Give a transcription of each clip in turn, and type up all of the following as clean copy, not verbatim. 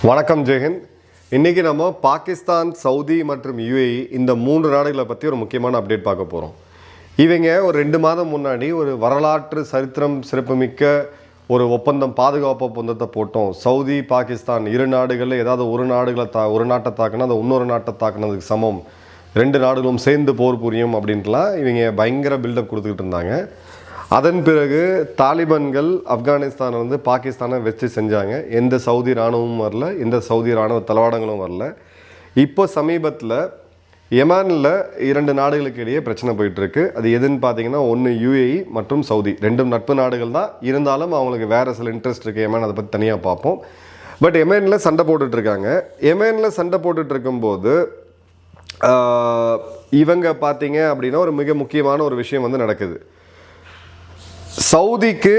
வணக்கம் ஜெயஹிந்த். இன்றைக்கி நம்ம பாகிஸ்தான், சவுதி மற்றும் யுஏஇ இந்த 3 நாடுகளை பற்றி ஒரு முக்கியமான அப்டேட் பார்க்க போகிறோம். இவங்க ஒரு 2 மாதம் முன்னாடி ஒரு வரலாற்று சரித்திரம் சிறப்புமிக்க ஒரு பாதுகாப்பு ஒப்பந்தத்தை போட்டோம். சவுதி, பாகிஸ்தான் 2 நாடுகளில் ஏதாவது ஒரு நாட்டை தாக்குனா அது இன்னொரு நாட்டை தாக்குனதுக்கு சமம், 2 நாடுகளும் சேர்ந்து போர் புரியும் அப்படின்ட்டுலாம் இவங்க பயங்கர பில்டப் கொடுத்துக்கிட்டு இருந்தாங்க. அதன் பிறகு தாலிபான்கள் ஆப்கானிஸ்தானை பாகிஸ்தானை வச்சு செஞ்சாங்க. எந்த சவுதி இராணுவமும் வரல, எந்த சவுதி இராணுவ தளவாடங்களும் வரல. இப்போ சமீபத்தில் யெமனில் 2 நாடுகளுக்கு இடையே பிரச்சனை போயிட்டுருக்கு. அது எதுன்னு பார்த்தீங்கன்னா, ஒன்று யுஏஇ மற்றும் சவுதி, 2 நட்பு நாடுகள் தான். இருந்தாலும் அவங்களுக்கு வேறு சில இன்ட்ரெஸ்ட் இருக்குது யெமன், அதை பற்றி தனியாக பார்ப்போம். பட் யெமனில் சண்டை போட்டுட்ருக்காங்க. யெமனில் சண்டை போட்டுட்ருக்கும்போது இவங்க பார்த்தீங்க அப்படின்னா ஒரு மிக முக்கியமான ஒரு விஷயம் நடக்குது. சவுதிக்கு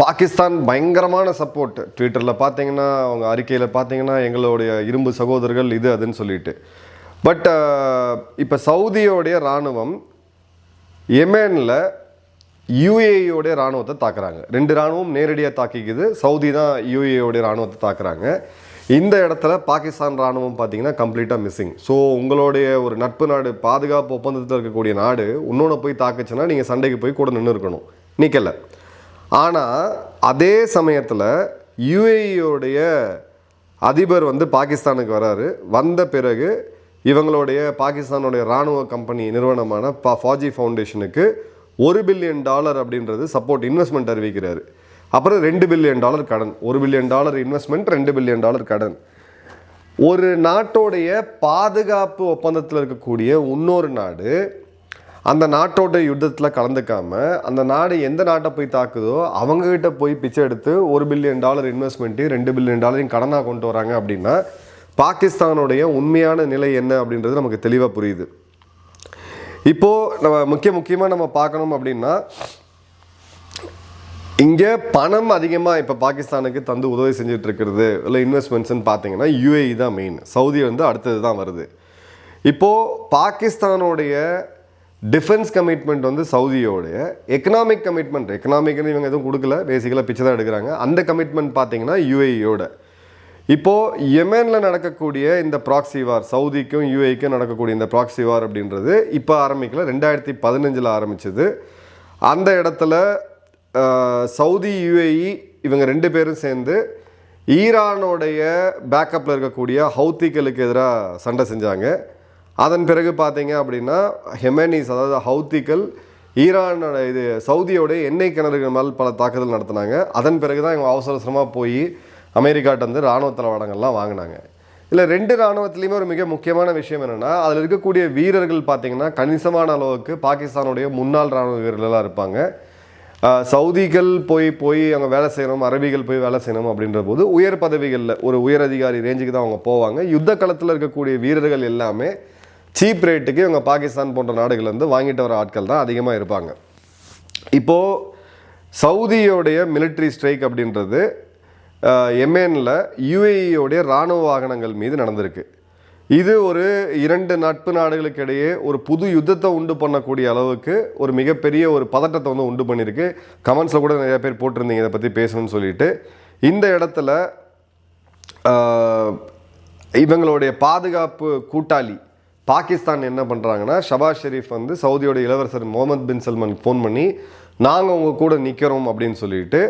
பாகிஸ்தான் பயங்கரமான சப்போர்ட். ட்விட்டரில் பார்த்தீங்கன்னா, அவங்க அறிக்கையில் பார்த்தீங்கன்னா, எங்களுடைய இரும்பு சகோதரர்கள் இது அதுன்னு சொல்லிட்டு. பட் இப்போ சவுதியோடைய இராணுவம் யெமனில் யுஏஇயோடைய இராணுவத்தை தாக்குறாங்க. 2 இராணுவம் நேரடியாக தாக்கிக்குது. சவுதி தான் யுஏஇயோடைய இராணுவத்தை தாக்குறாங்க. இந்த இடத்துல பாகிஸ்தான் இராணுவம் பார்த்தீங்கன்னா கம்ப்ளீட்டாக மிஸ்ஸிங். ஸோ உங்களுடைய ஒரு நட்பு நாடு, பாதுகாப்பு ஒப்பந்தத்தில் இருக்கக்கூடிய நாடு இன்னொன்று போய் தாக்குச்சுன்னா நீங்கள் சண்டைக்கு போய் கூட நின்று இருக்கணும், நிற்கலை. ஆனால் அதே சமயத்தில் யுஏஇயோடைய அதிபர் பாகிஸ்தானுக்கு வராரு. வந்த பிறகு இவங்களுடைய பாகிஸ்தானுடைய இராணுவ கம்பெனி நிறுவனமான ஃபாஜி ஃபவுண்டேஷனுக்கு $1 பில்லியன் அப்படின்றது சப்போர்ட் இன்வெஸ்ட்மெண்ட் அறிவிக்கிறாரு. அப்புறம் $2 பில்லியன் கடன். $1 பில்லியன் இன்வெஸ்ட்மெண்ட், $2 பில்லியன் கடன். ஒரு நாட்டோடைய பாதுகாப்பு ஒப்பந்தத்தில் இருக்கக்கூடிய இன்னொரு நாடு அந்த நாட்டோட யுத்தத்தில் கலந்துக்காமல் அந்த நாடு எந்த நாட்டை போய் தாக்குதோ அவங்ககிட்ட போய் பிச்சை எடுத்து $1 பில்லியன் இன்வெஸ்ட்மெண்ட்டையும் $2 பில்லியன் கடனாக கொண்டு வராங்க அப்படின்னா பாகிஸ்தானுடைய உண்மையான நிலை என்ன அப்படின்றது நமக்கு தெளிவாக புரியுது. இப்போது நம்ம முக்கியமாக நம்ம பார்க்கணும் அப்படின்னா, இங்கே பணம் அதிகமாக இப்போ பாகிஸ்தானுக்கு தந்து உதவி செஞ்சுட்டு இருக்கிறது இல்லை இன்வெஸ்ட்மெண்ட்ஸ்ன்னு பார்த்தீங்கன்னா யுஏஇ தான் மெயின். சவுதி அடுத்தது தான் வருது. இப்போது பாகிஸ்தானுடைய டிஃபென்ஸ் கமிட்மெண்ட் சவுதியோடைய எக்கனாமிக் கமிட்மெண்ட், எக்கனாமிக்னு இவங்க எதுவும் கொடுக்கல, பேசிக்கலாக பிச்சை தான் எடுக்கிறாங்க. அந்த கமிட்மெண்ட் பார்த்தீங்கன்னா யுஏஇயோட. இப்போது யெமனில் நடக்கக்கூடிய இந்த ப்ராக்ஸி வார், சவுதிக்கும் யுஏஇக்கும் நடக்கக்கூடிய இந்த ப்ராக்ஸி வார் அப்படின்றது இப்போ ஆரம்பிக்கல, 2015 ஆரம்பிச்சது. அந்த இடத்துல சவுதி, யுஏஇ இவங்க 2 பேரும் சேர்ந்து ஈரானுடைய பேக்கப்பில் இருக்கக்கூடிய ஹவுத்திகளுக்கு எதிராக சண்டை செஞ்சாங்க. அதன் பிறகு பார்த்தீங்க அப்படின்னா ஹெமனிஸ், அதாவது ஹவுத்திகள் ஈரானோட சவுதியோடைய எண்ணெய் கிணறுகள் மேல் பல தாக்குதல் நடத்தினாங்க. அதன் பிறகு தான் இவங்க அவசரமாக போய் அமெரிக்காட்ட இராணுவ தளவாடங்கள்லாம் வாங்கினாங்க. இல்லை 2 இராணுவத்துலேயுமே ஒரு மிக முக்கியமான விஷயம் என்னென்னா, அதில் இருக்கக்கூடிய வீரர்கள் பார்த்தீங்கன்னா கணிசமான அளவுக்கு பாகிஸ்தானுடைய முன்னாள் இராணுவ வீரர்களாக இருப்பாங்க. சவுதிகள் போய் அவங்க வேலை செய்யணும், அரபிகள் போய் வேலை செய்யணும் அப்படின்ற போது உயர் பதவிகளில் ஒரு உயர் அதிகாரி ரேஞ்சுக்கு தான் அவங்க போவாங்க. யுத்த களத்தில் இருக்கக்கூடிய வீரர்கள் எல்லாமே சீப் ரேட்டுக்கு இவங்க பாகிஸ்தான் போன்ற நாடுகள்லேருந்து வாங்கிட்டு வர ஆட்கள் தான் அதிகமாக இருப்பாங்க. இப்போது சவுதியோடைய மிலிட்ரி ஸ்ட்ரைக் அப்படின்றது யெமனில் யுஏஇயோடைய இராணுவ வாகனங்கள் மீது நடந்திருக்கு. இது ஒரு 2 நட்பு நாடுகளுக்கு இடையே ஒரு புது யுத்தத்தை உண்டு பண்ணக்கூடிய அளவுக்கு ஒரு மிகப்பெரிய ஒரு பதட்டத்தை உண்டு பண்ணியிருக்கு. கமெண்ட்ஸில் கூட நிறைய பேர் போட்டிருந்தீங்க இதை பற்றி பேசணும்னு சொல்லிட்டு. இந்த இடத்துல இவங்களுடைய பாதுகாப்பு கூட்டாளி பாகிஸ்தான் என்ன பண்ணுறாங்கன்னா, ஷபாஸ் ஷெரீஃப் சவுதியோட இளவரசர் முகமது பின் சல்மான் ஃபோன் பண்ணி நாங்கள் உங்கள் கூட நிற்கிறோம் அப்படின்னு சொல்லிட்டு,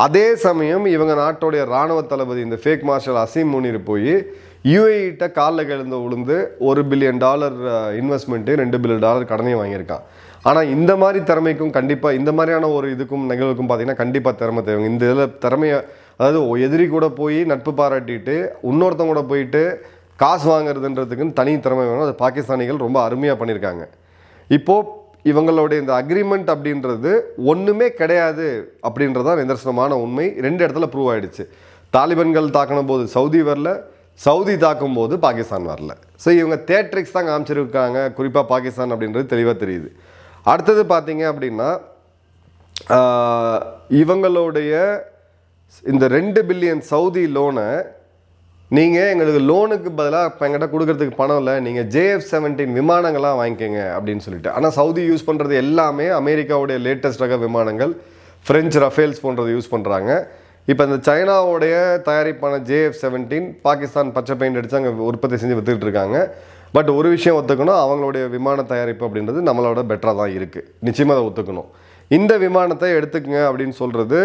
அதே சமயம் இவங்க நாட்டோடைய இராணுவ தளபதி இந்த ஃபேக் மார்ஷல் அசீம் முனீர் போய் யுஏஇட்ட காலில் எழுந்து விழுந்து $1 பில்லியன் இன்வெஸ்ட்மெண்ட்டு, $2 பில்லியன் கடனையும் வாங்கியிருக்கான். ஆனால் இந்த மாதிரி திறமைக்கும் கண்டிப்பாக இந்த மாதிரியான ஒரு இதுக்கும் நிகழ்வுக்கும் பார்த்தீங்கன்னா கண்டிப்பாக திறமை தேவை. இந்த இதில் திறமையை, அதாவது எதிரி கூட போய் நட்பு பாராட்டிட்டு இன்னொருத்தவங்க கூட போயிட்டு காசு வாங்குறதுன்றதுக்குன்னு தனி திறமை வேணும். அது பாகிஸ்தானிகள் ரொம்ப அருமையாக பண்ணியிருக்காங்க. இப்போது இவங்களுடைய இந்த அக்ரிமெண்ட் அப்படின்றது ஒன்றுமே கிடையாது அப்படின்றதான் நிதர்சனமான உண்மை. 2 இடத்துல ப்ரூவ் ஆகிடுச்சு. தாலிபான்கள் தாக்கின போது சவுதி வரல, சவுதி தாக்கும் போது பாகிஸ்தான் வரல. ஸோ இவங்க தேட்ரிக்ஸ் தான் காமிச்சிருக்காங்க, குறிப்பாக பாகிஸ்தான் அப்படின்றது தெளிவாக தெரியுது. அடுத்தது பார்த்தீங்க அப்படின்னா, இவங்களுடைய இந்த $2 பில்லியன் சவுதி லோனை நீங்கள் எங்களுக்கு லோனுக்கு பதிலாக இப்போ எங்கிட்ட கொடுக்கறதுக்கு பணம் இல்லை, நீங்கள் JF-17 விமானங்கள்லாம் வாங்கிக்கோங்க அப்படின்னு சொல்லிட்டு. ஆனால் சவுதி யூஸ் பண்ணுறது எல்லாமே அமெரிக்காவுடைய லேட்டஸ்ட் ரக விமானங்கள், ஃப்ரெஞ்சு ரஃபேல்ஸ் போன்றதை யூஸ் பண்ணுறாங்க. இப்போ இந்த சைனாவோடைய தயாரிப்பான JF-17 பாகிஸ்தான் பச்சை பெயிண்ட் அடித்து அங்கே உற்பத்தி செஞ்சு விற்றுக்கிட்டு இருக்காங்க. பட் ஒரு விஷயம் ஒத்துக்கணும், அவங்களுடைய விமான தயாரிப்பு அப்படின்றது நம்மளோட பெட்டராக தான் இருக்குது, நிச்சயமாக அதை ஒத்துக்கணும். இந்த விமானத்தை எடுத்துக்கங்க அப்படின்னு சொல்கிறது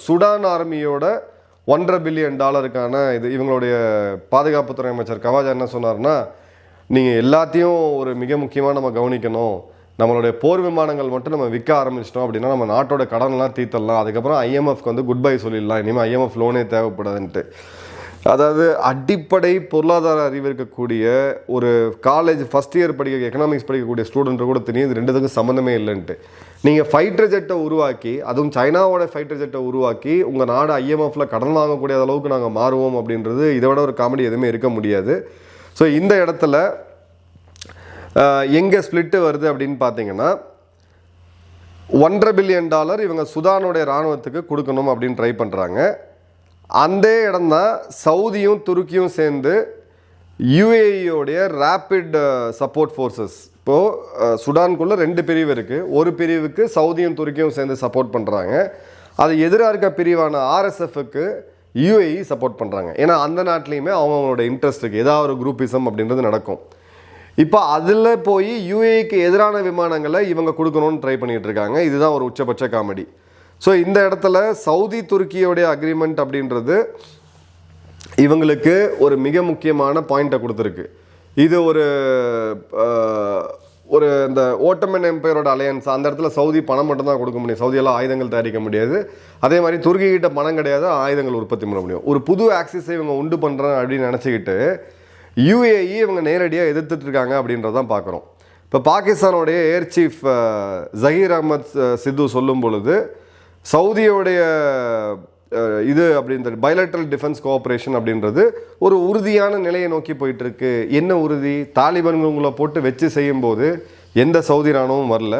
சுடான் ஆர்மியோட $1.5 பில்லியன் இது. இவங்களுடைய பாதுகாப்புத்துறை அமைச்சர் கவாஜா என்ன சொன்னார்னா, நீங்கள் எல்லாத்தையும் ஒரு மிக முக்கியமாக நம்ம கவனிக்கணும், நம்மளுடைய போர் விமானங்கள் மட்டும் நம்ம விற்க ஆரம்பிச்சிட்டோம் அப்படின்னா நம்ம நாட்டோட கடன்லாம் தீர்த்தரலாம், அதுக்கப்புறம் IMFக்கு வந்து குட் பை சொல்லிடலாம், இனிமேல் IMF லோனே தேவைப்படாதுன்ட்டு. அதாவது அடிப்படை பொருளாதார அறிவு இருக்கக்கூடிய ஒரு காலேஜ் ஃபஸ்ட் இயர் படிக்க எக்கனாமிக்ஸ் படிக்கக்கூடிய ஸ்டூடெண்ட்டு கூட தெரியும் இது ரெண்டுத்துக்கும் சம்மந்தமே இல்லைன்ட்டு. நீங்கள் ஃபைட்டர் ஜெட்டை உருவாக்கி, அதுவும் சைனாவோட ஃபைட்டர் ஜெட்டை உருவாக்கி உங்கள் நாடு IMFல கடன் வாங்கக்கூடிய அளவுக்கு நாங்கள் மாறுவோம் அப்படின்றது இதை விட ஒரு காமெடி எதுவுமே இருக்க முடியாது. ஸோ இந்த இடத்துல எங்கே ஸ்பிளிட்டு வருது அப்படின்னு பார்த்தீங்கன்னா, $1.5 பில்லியன் இவங்க சுதானுடைய இராணுவத்துக்கு கொடுக்கணும் அப்படின்னு ட்ரை பண்ணுறாங்க. அந்த இடம் தான் சவுதியும் துருக்கியும் சேர்ந்து UAEயோடைய ரேப்பிட் சப்போர்ட் ஃபோர்ஸஸ். இப்போது சுடானுக்குள்ளே 2 பிரிவு இருக்குது. ஒரு பிரிவுக்கு சவுதியும் துருக்கியும் சேர்ந்து சப்போர்ட் பண்ணுறாங்க. அது எதிராக இருக்க பிரிவான RSFக்கு UAE சப்போர்ட் பண்ணுறாங்க. ஏன்னா அந்த நாட்டிலையுமே அவங்களோட இன்ட்ரெஸ்ட் இருக்குது, ஏதாவது ஒரு குரூப்பிசம் அப்படின்றது நடக்கும். இப்போ அதில் போய் UAEக்கு எதிரான விமானங்களை இவங்க கொடுக்கணும்னு ட்ரை பண்ணிகிட்டு இருக்காங்க. இதுதான் ஒரு உச்சபட்ச காமெடி. ஸோ இந்த இடத்துல சவுதி துருக்கியோடைய அக்ரிமெண்ட் அப்படின்றது இவங்களுக்கு ஒரு மிக முக்கியமான பாயிண்ட்டை கொடுத்துருக்கு. இது ஒரு இந்த ஓட்டமன் எம்பையரோட அலையன்ஸ். அந்த இடத்துல சவுதி பணம் மட்டும்தான் கொடுக்க முடியும், சவுதியெல்லாம் ஆயுதங்கள் தயாரிக்க முடியாது. அதே மாதிரி துருக்கி கிட்ட பணம் கிடையாது, ஆயுதங்கள் உற்பத்தி பண்ண முடியும். ஒரு புது ஆக்சிஸை இவங்க உண்டு பண்ணுறேன் அப்படின்னு நினச்சிக்கிட்டு UAE இவங்க நேரடியாக எதிர்த்துட்டு இருக்காங்க அப்படின்றதான் பார்க்குறோம். இப்போ பாகிஸ்தானுடைய ஏர் சீஃப் ஜஹீர் அஹமத் சித்து சொல்லும் பொழுது சவுதியோடைய இது அப்படின்றது பைலேட்ரல் டிஃபென்ஸ் கோஆப்ரேஷன் அப்படின்றது ஒரு உறுதியான நிலையை நோக்கி போயிட்டுருக்கு. என்ன உறுதி? தாலிபான்களை போட்டு வச்சு செய்யும்போது எந்த சவுதி இராணுவமும் வரல,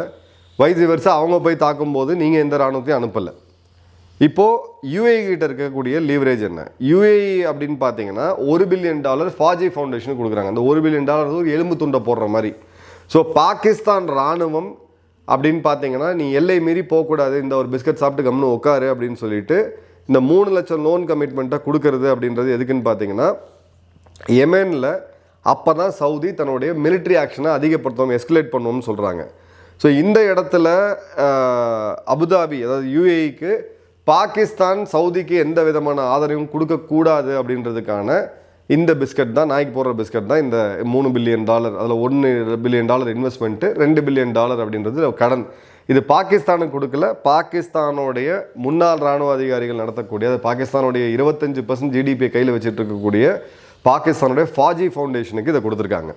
வைஸ் வெர்சா அவங்க போய் தாக்கும்போது நீங்கள் எந்த இராணுவத்தையும் அனுப்பலை. இப்போது UAE கிட்ட இருக்கக்கூடிய லீவரேஜ் என்ன? UAE அப்படின்னு பார்த்தீங்கன்னா $1 பில்லியன் ஃபாஜி ஃபவுண்டேஷனுக்கு கொடுக்குறாங்க. அந்த $1 பில்லியன் ஒரு எலும்பு துண்டை போடுற மாதிரி. ஸோ பாகிஸ்தான் இராணுவம் அப்படின்னு பார்த்தீங்கன்னா நீ எல்லை மீறி போகக்கூடாது, இந்த ஒரு பிஸ்கட் சாப்பிட்டு கம்னு உட்காரு அப்படின்னு சொல்லிட்டு இந்த 3 லட்சம் லோன் கமிட்மெண்ட்டாக கொடுக்கறது அப்படின்றது எதுக்குன்னு பார்த்தீங்கன்னா, யெமெனில் அப்போ தான் சவுதி தன்னுடைய மிலிட்ரி ஆக்ஷனை அதிகப்படுத்துவோம், எஸ்கலேட் பண்ணுவோம்னு சொல்கிறாங்க. ஸோ இந்த இடத்துல அபுதாபி அதாவது UAEக்கு பாகிஸ்தான் சவுதிக்கு எந்த விதமான ஆதரவும் கொடுக்கக்கூடாது அப்படின்றதுக்கான இந்த பிஸ்கட் தான், நாய்க்கு போடுற பிஸ்கட் தான் இந்த $3 பில்லியன். அதில் $1 பில்லியன் இன்வெஸ்ட்மெண்ட்டு, $2 பில்லியன் அப்படின்றது கடன். இது பாகிஸ்தானுக்கு கொடுக்கல, பாகிஸ்தானுடைய முன்னாள் இராணுவ அதிகாரிகள் நடத்தக்கூடிய, அது பாகிஸ்தானுடைய 25% GDP கையில் வச்சுட்டு இருக்கக்கூடிய பாகிஸ்தானுடைய ஃபாஜி ஃபவுண்டேஷனுக்கு இதை கொடுத்துருக்காங்க.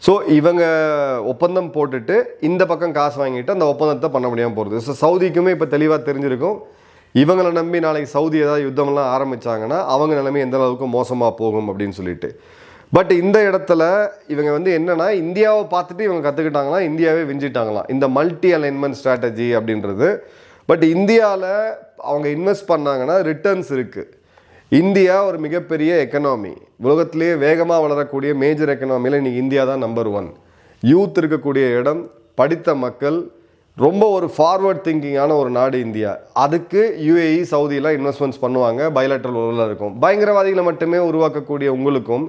ஸோ இவங்க ஒப்பந்தம் போட்டுட்டு இந்த பக்கம் காசு வாங்கிட்டு அந்த ஒப்பந்தத்தை பண்ண முடியாமல் போகிறது. ஸோ சவுதிக்குமே இப்போ தெளிவாக தெரிஞ்சிருக்கும், இவங்களை நம்பி நாளைக்கு சவுதி ஏதாவது யுத்தம்லாம் ஆரம்பித்தாங்கன்னா அவங்க நிலைமை எந்த அளவுக்கு மோசமாக போகும் அப்படின்னு சொல்லிட்டு. பட் இந்த இடத்துல இவங்க வந்து என்னென்னா, இந்தியாவை பார்த்துட்டு இவங்க கற்றுக்கிட்டாங்களா, இந்தியாவே விஞ்சிட்டாங்களாம் இந்த மல்டி அலைன்மெண்ட் ஸ்ட்ராட்டஜி அப்படின்றது. பட் இந்தியாவில் அவங்க இன்வெஸ்ட் பண்ணாங்கன்னா ரிட்டர்ன்ஸ் இருக்குது. இந்தியா ஒரு மிகப்பெரிய எக்கனாமி, உலகத்திலேயே வேகமாக வளரக்கூடிய மேஜர் எக்கனாமியில் இன்றைக்கி இந்தியா தான் நம்பர் 1. யூத் இருக்கக்கூடிய இடம், படித்த மக்கள், ரொம்ப ஒரு ஃபார்வர்ட் திங்கிங்கான ஒரு நாடு இந்தியா. அதுக்கு UAE சவுதியெலாம் இன்வெஸ்ட்மெண்ட்ஸ் பண்ணுவாங்க, பைலேட்ரல் உறவில் இருக்கும். பயங்கரவாதிகளை மட்டுமே உருவாக்கக்கூடிய உங்களுக்கும்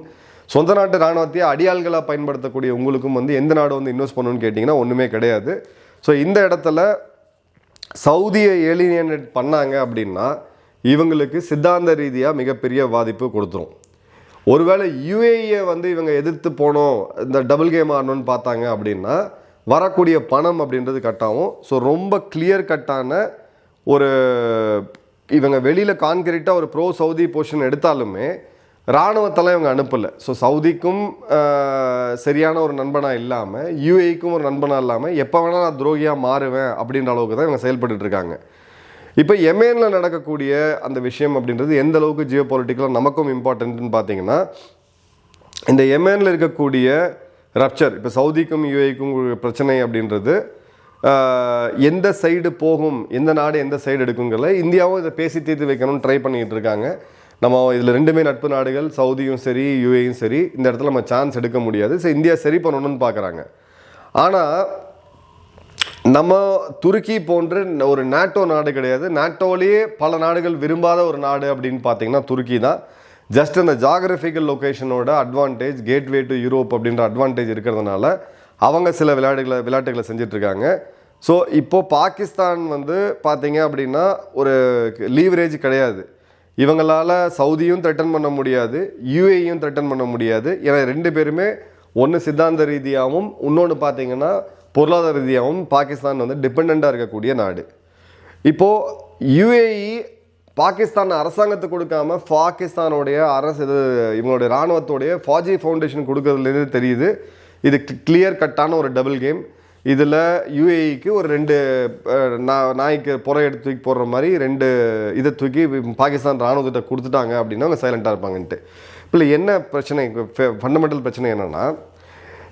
சொந்த நாட்டு இராணுவத்தையே அடியாள்களாக பயன்படுத்தக்கூடிய உங்களுக்கும் வந்து எந்த நாடு வந்து இன்வெஸ்ட் பண்ணணும்னு கேட்டிங்கன்னா ஒன்றுமே கிடையாது. ஸோ இந்த இடத்துல சவுதியை ஏலியனேட் பண்ணாங்க அப்படின்னா இவங்களுக்கு சித்தாந்த ரீதியாக மிகப்பெரிய பாதிப்பு கொடுத்துரும். ஒருவேளை UAE வந்து இவங்க எதிர்த்து போனோம், இந்த டபுள் கேம் ஆடணும்னு பார்த்தாங்க அப்படின்னா வரக்கூடிய பணம் அப்படின்றது கட்டாகும். ஸோ ரொம்ப கிளியர் கட்டான ஒரு இவங்க வெளியில் கான்கிரீட்டாக ஒரு ப்ரோ சவுதி பொசிஷன் எடுத்தாலுமே இராணுவத்தெல்லாம் இவங்க அனுப்பலை. ஸோ சவுதிக்கும் சரியான ஒரு நண்பனாக இல்லாமல் UAEக்கும் ஒரு நண்பனாக இல்லாமல் எப்போ வேணால் நான் துரோகியாக மாறுவேன் அப்படின்ற அளவுக்கு தான் இவங்க செயல்பட்டுருக்காங்க. இப்போ யெமெனில் நடக்கக்கூடிய அந்த விஷயம் அப்படின்றது எந்த அளவுக்கு ஜியோ பொலிட்டிக்கலாக நமக்கும் இம்பார்ட்டன்ட்னு பார்த்தீங்கன்னா, இந்த யெமெனில் இருக்கக்கூடிய ரப்சர், இப்போ சவுதிக்கும் UAEக்கும் பிரச்சனை அப்படின்றது எந்த சைடு போகும், எந்த நாடு எந்த சைடு எடுக்குங்கிறத இந்தியாவும் இதை பேசி தீர்த்து வைக்கணும்னு ட்ரை பண்ணிகிட்டு இருக்காங்க. நம்ம இதில் ரெண்டுமே நட்பு நாடுகள், சவுதியும் சரி UAEயும் சரி, இந்த இடத்துல நம்ம சான்ஸ் எடுக்க முடியாது. ஸோ இந்தியா சரி பண்ணணும்னு பார்க்குறாங்க. ஆனால் நம்ம துருக்கி போன்ற ஒரு நாட்டோ நாடு கிடையாது. நாட்டோலேயே பல நாடுகள் விரும்பாத ஒரு நாடு அப்படின்னு பார்த்தீங்கன்னா துருக்கி தான். ஜஸ்ட் அந்த ஜாகிரபிக்கல் லொக்கேஷனோட அட்வான்டேஜ், கேட்வே டு யூரோப் அப்படின்ற அட்வான்டேஜ் இருக்கிறதுனால அவங்க சில விளையாட்டுகளை செஞ்சிட்ருக்காங்க. ஸோ இப்போது பாகிஸ்தான் வந்து பார்த்தீங்க அப்படின்னா ஒரு லீவரேஜ் கிடையாது. இவங்களால் சவுதியும் த்ரெட்டன் பண்ண முடியாது, யூஏயும் த்ரெட்டன் பண்ண முடியாது. ஏன்னா ரெண்டு பேருமே ஒன்று சித்தாந்த ரீதியாகவும் இன்னொன்று பார்த்தீங்கன்னா பொருளாதார ரீதியாகவும் பாகிஸ்தான் வந்து டிபெண்ட்டாக இருக்கக்கூடிய நாடு. இப்போது யூஏஇ பாகிஸ்தான் அரசாங்கத்தை கொடுக்காம பாகிஸ்தானுடைய அரசு இவங்களுடைய இராணுவத்தோடைய ஃபாஜி ஃபவுண்டேஷன் கொடுக்கறதுலேருந்து தெரியுது இது கிளியர் கட்டான ஒரு டபுள் கேம். இதில் யூஏஇக்கு ஒரு 2 நாய்க்கு புற எடுத்து தூக்கி போடுற மாதிரி 2 இதை தூக்கி பாகிஸ்தான் இராணுவத்திட்ட கொடுத்துட்டாங்க அப்படின்னா அவங்க சைலண்ட்டாக இருப்பாங்கன்ட்டு. இப்போ என்ன பிரச்சனை, ஃபண்டமெண்டல் பிரச்சனை என்னென்னா,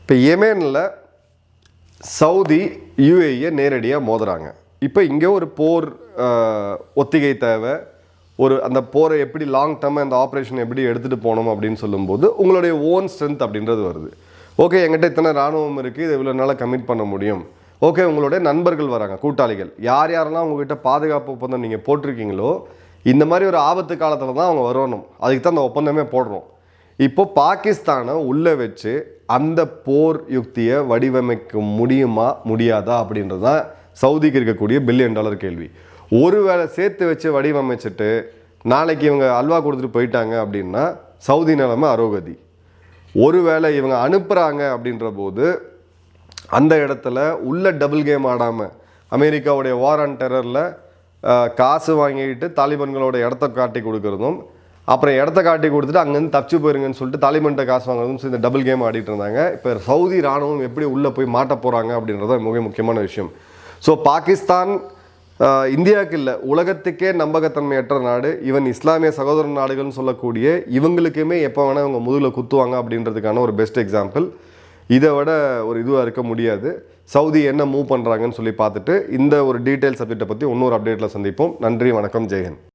இப்போ யெமெனில் சவுதி யூஏஇயை நேரடியாக மோதுறாங்க. இப்போ இங்கே ஒரு போர் ஒத்திகை தேவை. அந்த போரை எப்படி லாங் டேர்மாக இந்த ஆப்ரேஷன் எப்படி எடுத்துகிட்டு போகணும் அப்படின்னு சொல்லும்போது உங்களுடைய ஓன் ஸ்ட்ரென்த் அப்படின்றது வருது. ஓகே, எங்கிட்ட இத்தனை இராணுவம் இருக்குது, இதை இவ்வளோ நாளாக கமிட் பண்ண முடியும். ஓகே, உங்களுடைய நண்பர்கள் வராங்க, கூட்டாளிகள், யாரெல்லாம் உங்ககிட்ட பாதுகாப்பு ஒப்பந்தம் நீங்கள் போட்டிருக்கீங்களோ இந்த மாதிரி ஒரு ஆபத்து காலத்தில் தான் அவங்க வரணும். அதுக்கு தான் அந்த ஒப்பந்தமே போடுறோம். இப்போ பாகிஸ்தானை உள்ளே வச்சு அந்த போர் யுக்தியை வடிவமைக்க முடியுமா முடியாதா அப்படின்றது தான் சவுதிக்கு இருக்கக்கூடிய $1 பில்லியன் கேள்வி. ஒருவேளை சேர்த்து வச்சு வடிவமைச்சிட்டு நாளைக்கு இவங்க அல்வா கொடுத்துட்டு போயிட்டாங்க அப்படின்னா சவுதி நிலைமை அரோகதி. ஒருவேளை இவங்க அனுப்புகிறாங்க அப்படின்ற போது அந்த இடத்துல உள்ள டபுள் கேம் ஆடாமல் அமெரிக்காவுடைய வார் ஆன் டெரரில் காசு வாங்கிட்டு தாலிபான்களோட இடத்த காட்டி கொடுக்குறதும், அப்புறம் இடத்த காட்டி கொடுத்துட்டு அங்கேருந்து தப்பிச்சு போயிருங்கன்னு சொல்லிட்டு தாலிபான்கிட்ட காசு வாங்குறதும் இந்த டபுள் கேம் ஆடிட்டு இருந்தாங்க. இப்போ சவுதி இராணுவம் எப்படி உள்ளே போய் மாட்ட போகிறாங்க அப்படின்றத மிக முக்கியமான விஷயம். ஸோ பாகிஸ்தான் இந்தியாவுக்கு இல்லை, உலகத்துக்கே நம்பகத்தன்மையற்ற நாடு. ஈவன் இஸ்லாமிய சகோதர நாடுகள்னு சொல்லக்கூடிய இவங்களுக்குமே எப்போ வேணால் இவங்க முதுகில் குத்துவாங்க அப்படின்றதுக்கான ஒரு பெஸ்ட் எக்ஸாம்பிள். இதை விட ஒரு இதுவாக இருக்க முடியாது. சவுதி என்ன மூவ் பண்ணுறாங்கன்னு சொல்லி பார்த்துட்டு இந்த ஒரு டீட்டெயில் சப்ஜெக்டை பற்றி இன்னொரு அப்டேட்டில் சந்திப்போம். நன்றி, வணக்கம், ஜெய்ஹிந்த்.